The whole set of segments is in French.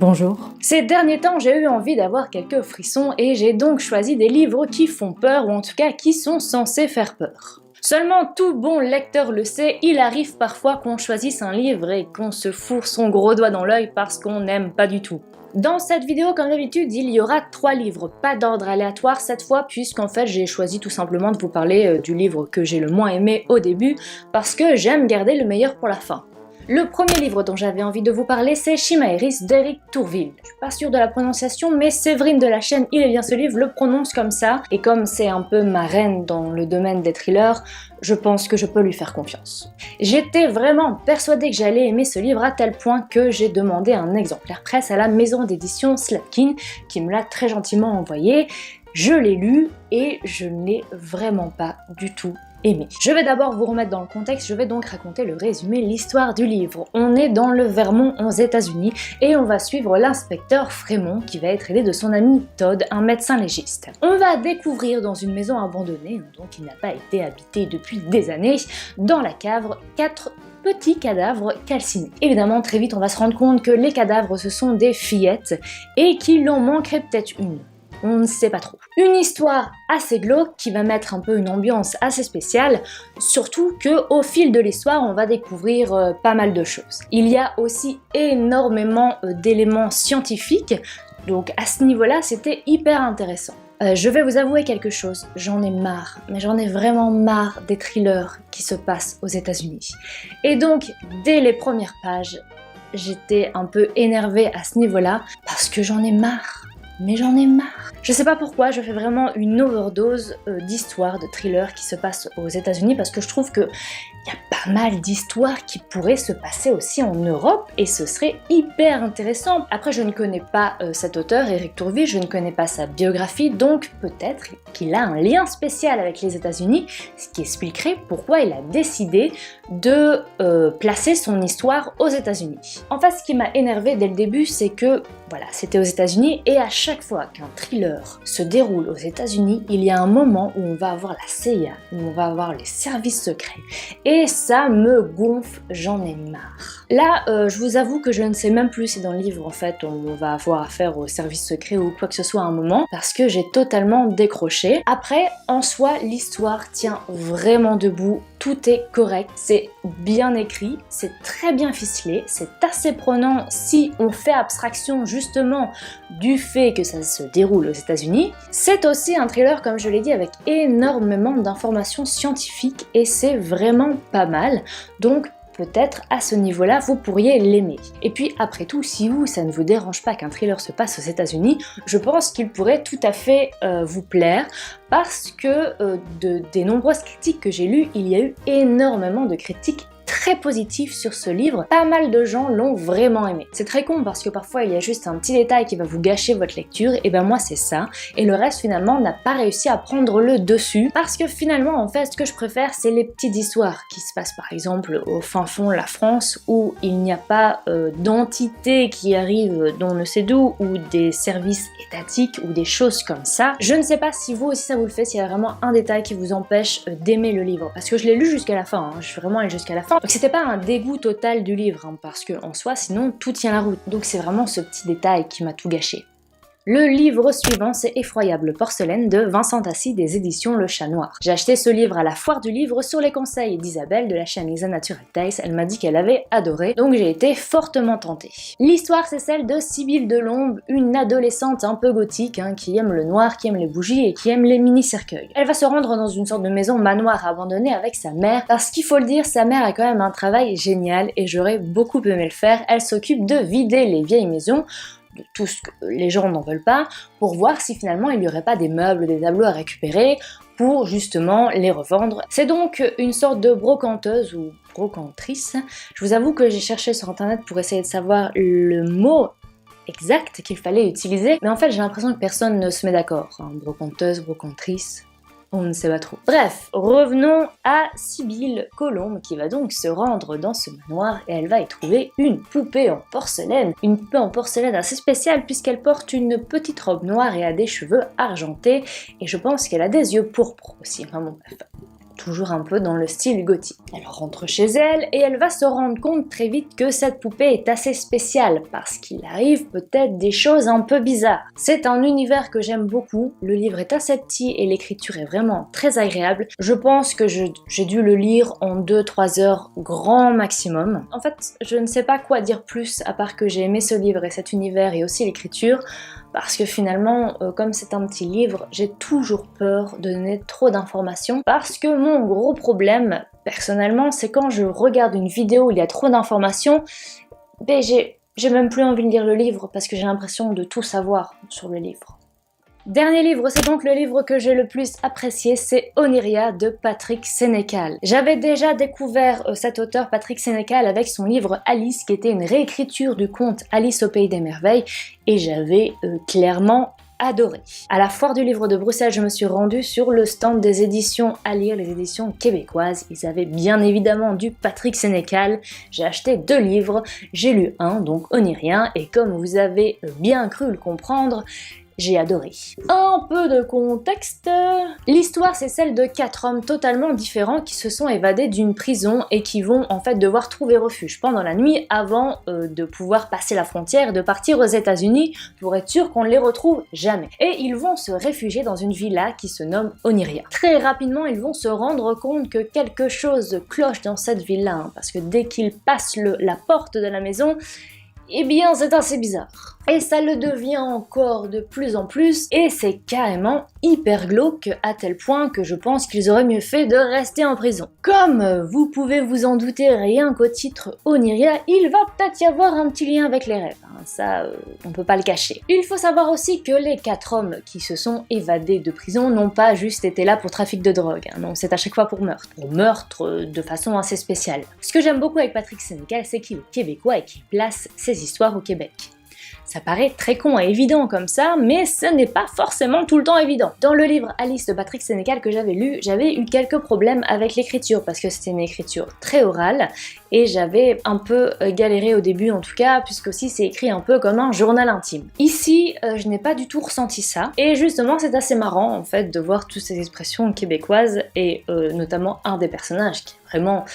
Bonjour. Ces derniers temps, j'ai eu envie d'avoir quelques frissons et j'ai donc choisi des livres qui font peur, ou en tout cas qui sont censés faire peur. Seulement, tout bon lecteur le sait, il arrive parfois qu'on choisisse un livre et qu'on se fourre son gros doigt dans l'œil parce qu'on n'aime pas du tout. Dans cette vidéo, comme d'habitude, il y aura 3 livres, pas d'ordre aléatoire cette fois, puisqu'en fait j'ai choisi tout simplement de vous parler du livre que j'ai le moins aimé au début, parce que j'aime garder le meilleur pour la fin. Le premier livre dont j'avais envie de vous parler, c'est Chimaeris d'Éric Tourville. Je suis pas sûre de la prononciation, mais Séverine de la chaîne Il est bien ce livre le prononce comme ça, et comme c'est un peu ma reine dans le domaine des thrillers, je pense que je peux lui faire confiance. J'étais vraiment persuadée que j'allais aimer ce livre à tel point que j'ai demandé un exemplaire presse à la maison d'édition Slatkin, qui me l'a très gentiment envoyé. Je l'ai lu et je ne l'ai vraiment pas du tout aimé. Je vais d'abord vous remettre dans le contexte, je vais donc raconter le résumé, l'histoire du livre. On est dans le Vermont aux États-Unis et on va suivre l'inspecteur Fremont qui va être aidé de son ami Todd, un médecin légiste. On va découvrir dans une maison abandonnée, donc qui n'a pas été habitée depuis des années, dans la cave 4 petits cadavres calcinés. Évidemment, très vite on va se rendre compte que les cadavres ce sont des fillettes et qu'il en manquerait peut-être une. On ne sait pas trop. Une histoire assez glauque qui va mettre un peu une ambiance assez spéciale, surtout que au fil de l'histoire on va découvrir pas mal de choses. Il y a aussi énormément d'éléments scientifiques, donc à ce niveau-là c'était hyper intéressant. Je vais vous avouer quelque chose, j'en ai marre, mais j'en ai vraiment marre des thrillers qui se passent aux États-Unis. Et donc, dès les premières pages, j'étais un peu énervée à ce niveau-là, parce que j'en ai marre. Mais j'en ai marre. Je sais pas pourquoi, je fais vraiment une overdose d'histoires, de thrillers qui se passent aux États-Unis parce que je trouve que y a pas mal d'histoires qui pourraient se passer aussi en Europe et ce serait hyper intéressant. Après, je ne connais pas cet auteur, Éric Tourville, je ne connais pas sa biographie, donc peut-être qu'il a un lien spécial avec les États-Unis, ce qui expliquerait pourquoi il a décidé de placer son histoire aux États-Unis. En fait, ce qui m'a énervé dès le début, c'est que voilà, c'était aux États-Unis et à chaque fois qu'un thriller se déroule aux États-Unis, il y a un moment où on va avoir la CIA, où on va avoir les services secrets. Et ça me gonfle, j'en ai marre. Là, je vous avoue que je ne sais même plus si dans le livre, en fait, on va avoir affaire aux services secrets ou quoi que ce soit à un moment, parce que j'ai totalement décroché. Après, en soi, l'histoire tient vraiment debout, tout est correct, c'est bien écrit, c'est très bien ficelé, c'est assez prenant si on fait abstraction justement du fait que ça se déroule aux États-Unis. C'est aussi un thriller, comme je l'ai dit, avec énormément d'informations scientifiques et c'est vraiment pas mal, donc peut-être à ce niveau-là vous pourriez l'aimer. Et puis après tout, si vous, ça ne vous dérange pas qu'un thriller se passe aux États-Unis, je pense qu'il pourrait tout à fait vous plaire parce que des nombreuses critiques que j'ai lues, il y a eu énormément de critiques très positif sur ce livre, pas mal de gens l'ont vraiment aimé. C'est très con parce que parfois il y a juste un petit détail qui va vous gâcher votre lecture, et ben moi c'est ça, et le reste finalement n'a pas réussi à prendre le dessus, parce que finalement en fait ce que je préfère c'est les petites histoires qui se passent par exemple au fin fond de la France où il n'y a pas d'entité qui arrive d'on ne sait d'où, ou des services étatiques ou des choses comme ça. Je ne sais pas si vous aussi ça vous le fait, s'il y a vraiment un détail qui vous empêche d'aimer le livre, parce que je l'ai lu jusqu'à la fin, je suis vraiment allée jusqu'à la fin. Donc c'était pas un dégoût total du livre, parce que en soi sinon tout tient la route. Donc c'est vraiment ce petit détail qui m'a tout gâché. Le livre suivant, c'est Effroyable porcelaine de Vincent Tassi des éditions Le Chat Noir. J'ai acheté ce livre à la foire du livre sur les conseils d'Isabelle de la chaîne Isa Natural Tales. Elle m'a dit qu'elle avait adoré, donc j'ai été fortement tentée. L'histoire, c'est celle de Sibylle Delombe, une adolescente un peu gothique qui aime le noir, qui aime les bougies et qui aime les mini-cercueils. Elle va se rendre dans une sorte de maison manoir abandonnée avec sa mère, parce qu'il faut le dire, sa mère a quand même un travail génial et j'aurais beaucoup aimé le faire. Elle s'occupe de vider les vieilles maisons, de tout ce que les gens n'en veulent pas, pour voir si finalement il n'y aurait pas des meubles, des tableaux à récupérer pour justement les revendre. C'est donc une sorte de brocanteuse ou brocantrice. Je vous avoue que j'ai cherché sur internet pour essayer de savoir le mot exact qu'il fallait utiliser, mais en fait j'ai l'impression que personne ne se met d'accord. Brocanteuse, brocantrice, on ne sait pas trop. Bref, revenons à Sibylle Colombe qui va donc se rendre dans ce manoir et elle va y trouver une poupée en porcelaine. Une poupée en porcelaine assez spéciale puisqu'elle porte une petite robe noire et a des cheveux argentés et je pense qu'elle a des yeux pourpres aussi. Enfin bon, bref. toujours un peu dans le style gothique. Elle rentre chez elle et elle va se rendre compte très vite que cette poupée est assez spéciale parce qu'il arrive peut-être des choses un peu bizarres. C'est un univers que j'aime beaucoup, le livre est assez petit et l'écriture est vraiment très agréable. Je pense que j'ai dû le lire en 2-3 heures grand maximum. En fait, je ne sais pas quoi dire plus à part que j'ai aimé ce livre et cet univers et aussi l'écriture. Parce que finalement, comme c'est un petit livre, j'ai toujours peur de donner trop d'informations. Parce que mon gros problème, personnellement, c'est quand je regarde une vidéo où il y a trop d'informations, ben j'ai même plus envie de lire le livre parce que j'ai l'impression de tout savoir sur le livre. Dernier livre, c'est donc le livre que j'ai le plus apprécié, c'est Oniria de Patrick Sénécal. J'avais déjà découvert cet auteur Patrick Sénécal avec son livre Alice, qui était une réécriture du conte Alice au Pays des Merveilles, et j'avais clairement adoré. À la foire du livre de Bruxelles, je me suis rendue sur le stand des éditions à lire, les éditions québécoises. Ils avaient bien évidemment du Patrick Sénécal. J'ai acheté 2 livres, j'ai lu un, donc Onirien, et comme vous avez bien cru le comprendre, j'ai adoré. Un peu de contexte. L'histoire, c'est celle de 4 hommes totalement différents qui se sont évadés d'une prison et qui vont en fait devoir trouver refuge pendant la nuit avant de pouvoir passer la frontière et de partir aux États-Unis pour être sûr qu'on ne les retrouve jamais. Et ils vont se réfugier dans une villa qui se nomme Oniria. Très rapidement, ils vont se rendre compte que quelque chose cloche dans cette villa, hein, parce que dès qu'ils passent la porte de la maison, eh bien c'est assez bizarre. Et ça le devient encore de plus en plus, et c'est carrément hyper glauque à tel point que je pense qu'ils auraient mieux fait de rester en prison. Comme vous pouvez vous en douter rien qu'au titre Oniria, il va peut-être y avoir un petit lien avec les rêves, hein. Ça on peut pas le cacher. Il faut savoir aussi que les 4 hommes qui se sont évadés de prison n'ont pas juste été là pour trafic de drogue, hein. Non, c'est à chaque fois pour meurtre. Pour meurtre de façon assez spéciale. Ce que j'aime beaucoup avec Patrick Sénécal, c'est qu'il est québécois et qu'il place ses histoires au Québec. Ça paraît très con et évident comme ça, mais ce n'est pas forcément tout le temps évident. Dans le livre Alice de Patrick Sénécal que j'avais lu, j'avais eu quelques problèmes avec l'écriture, parce que c'était une écriture très orale, et j'avais un peu galéré au début en tout cas, puisque aussi c'est écrit un peu comme un journal intime. Ici, je n'ai pas du tout ressenti ça, et justement c'est assez marrant en fait de voir toutes ces expressions québécoises, et notamment un des personnages qui est vraiment...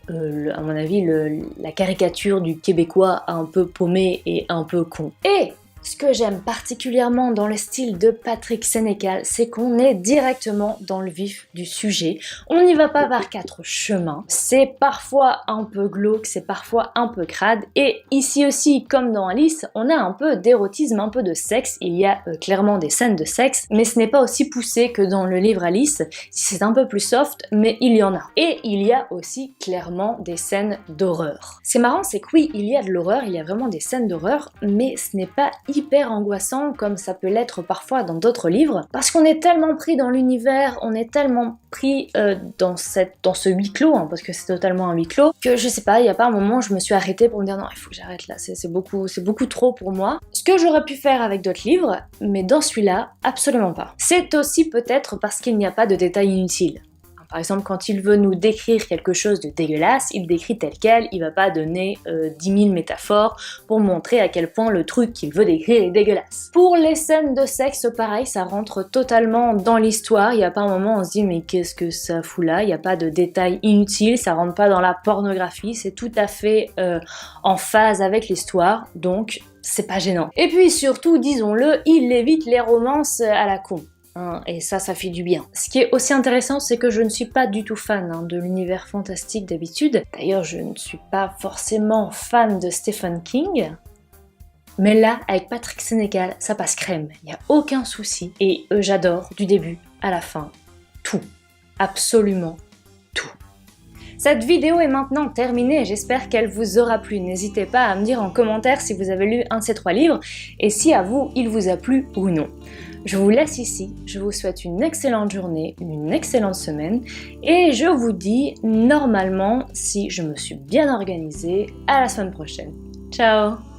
à mon avis, la caricature du Québécois un peu paumé et un peu con. Et ce que j'aime particulièrement dans le style de Patrick Sénécal, c'est qu'on est directement dans le vif du sujet. On n'y va pas par 4 chemins. C'est parfois un peu glauque, c'est parfois un peu crade. Et ici aussi, comme dans Alice, on a un peu d'érotisme, un peu de sexe. Il y a clairement des scènes de sexe, mais ce n'est pas aussi poussé que dans le livre Alice. C'est un peu plus soft, mais il y en a. Et il y a aussi clairement des scènes d'horreur. C'est marrant, c'est que oui, il y a de l'horreur, il y a vraiment des scènes d'horreur, mais ce n'est pas hyper angoissant comme ça peut l'être parfois dans d'autres livres, parce qu'on est tellement pris dans l'univers, on est tellement pris dans ce huis clos, hein, parce que c'est totalement un huis clos, que je sais pas, il y a pas un moment où je me suis arrêtée pour me dire non, il faut que j'arrête là, c'est beaucoup trop pour moi. Ce que j'aurais pu faire avec d'autres livres, mais dans celui-là, absolument pas. C'est aussi peut-être parce qu'il n'y a pas de détails inutiles. Par exemple, quand il veut nous décrire quelque chose de dégueulasse, il décrit tel quel, il va pas donner 10 000 métaphores pour montrer à quel point le truc qu'il veut décrire est dégueulasse. Pour les scènes de sexe, pareil, ça rentre totalement dans l'histoire, il n'y a pas un moment où on se dit mais qu'est-ce que ça fout là, il n'y a pas de détails inutiles, ça rentre pas dans la pornographie, c'est tout à fait en phase avec l'histoire, donc c'est pas gênant. Et puis surtout, disons-le, il évite les romances à la con. Et ça fait du bien. Ce qui est aussi intéressant, c'est que je ne suis pas du tout fan de l'univers fantastique d'habitude. D'ailleurs, je ne suis pas forcément fan de Stephen King. Mais là, avec Patrick Sénécal, ça passe crème. Il n'y a aucun souci. Et j'adore, du début à la fin, tout. Absolument tout. Cette vidéo est maintenant terminée, j'espère qu'elle vous aura plu. N'hésitez pas à me dire en commentaire si vous avez lu un de ces 3 livres et si à vous, il vous a plu ou non. Je vous laisse ici, je vous souhaite une excellente journée, une excellente semaine et je vous dis normalement, si je me suis bien organisée, à la semaine prochaine. Ciao!